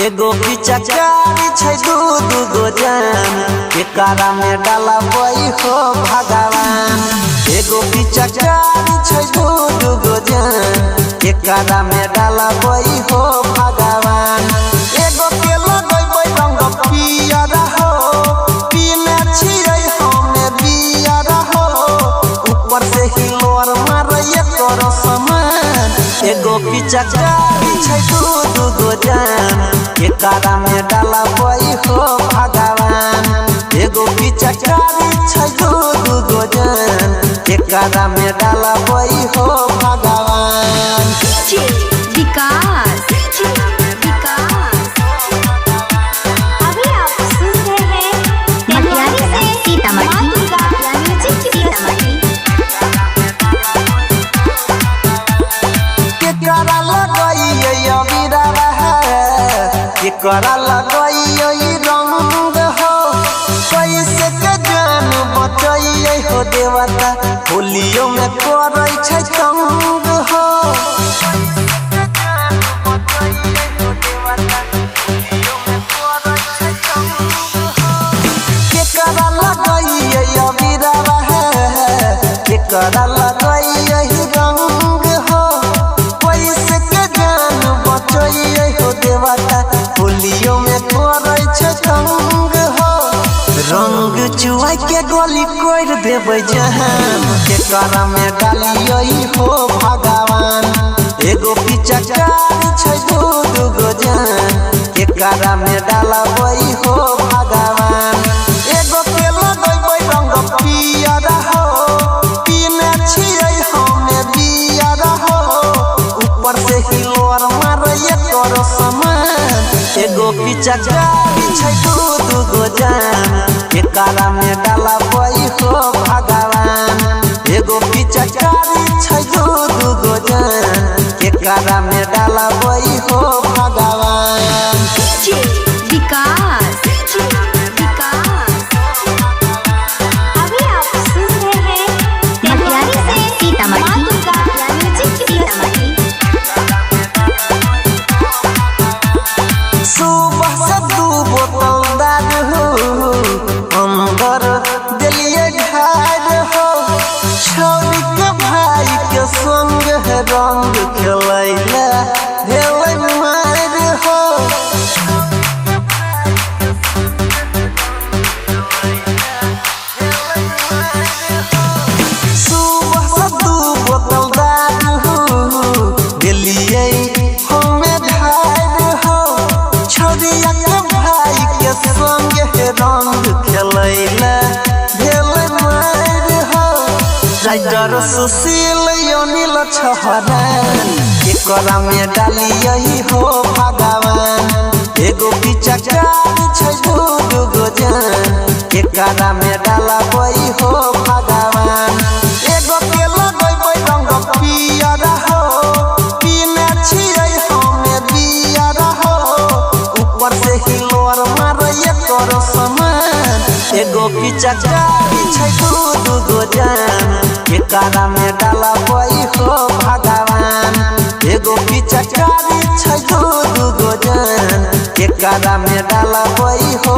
एगो पिचकारी छै दू गो जान एकरा में डाला वही हो भगवान। एगो पिचकारी छै दू गो जान एकरा में डाला वही हो भगवान। एगो के लगबै रंग पियर हो पीने छियै हमे बियर हो ऊपर से हिलोर मारे तोर समान। एगो पिचकारी छै दू गो जान एकरा में डाला वही हो भगवान। एगो पिचकारी छै दू गो जान एकरा में डाला वही हो भगवान। विकास अभी आप सुन रहे हैं सीतामढ़ी। केकरा लगइयै अबीरा केकरा लगइयै रंग हो कैसे के जान बचइयै हो देवता होलियो में करै छै तंग हो। केकरा लगइयै अबीरा केकरा लगइयै रंग हो कैसे के जान बचइयै हो देवता होलियो में करै छै तंग हो। रंग चुआई के गोली कोड़ देबै जहान केकरा में डालियै हो भगवान। एगो पिचकारी छै दू गो जान एकरा में डालबै हो भगवान। एगो के लगबै रंग पियर हो पीने छियै हमे बियर हो ऊपर से हिलोर मारे तोर समान। एगो पिचकारी छै दू गो जान एकरा में डाला वही हो भगवान। एगो पिचकारी छै दू गो जान एकरा में डाला वही हो भगवान। विकास अभी आप सुन रहे हैं सीतामढ़ी। सुबह से दू बोतल दारू अंदर दिलिए ढार हो छोरी के भाई के संग रंग खेलैला भेलै मार हो। सुबह से दू बोतल दारू दिलिए हमे ढार हो छोरिया के भाई के संग रंग खेलैला भेलै मार हो। राइटर सुशील अनिल छहरान एकरा में डालियै हो भगवान। एगो पिचकारी छै दू गो जान एकरा में डालबै हो भगवान। एगो के लगबै रंग पियर हो पीने छियै हमे बियर हो ऊपर से हिलोर मारे तोर समान। एगो पिचकारी छै दू गो जान एकरा में डालबै हो भगवान। एगो पिचकारी छै दू गो जान एकरा में डालबै हो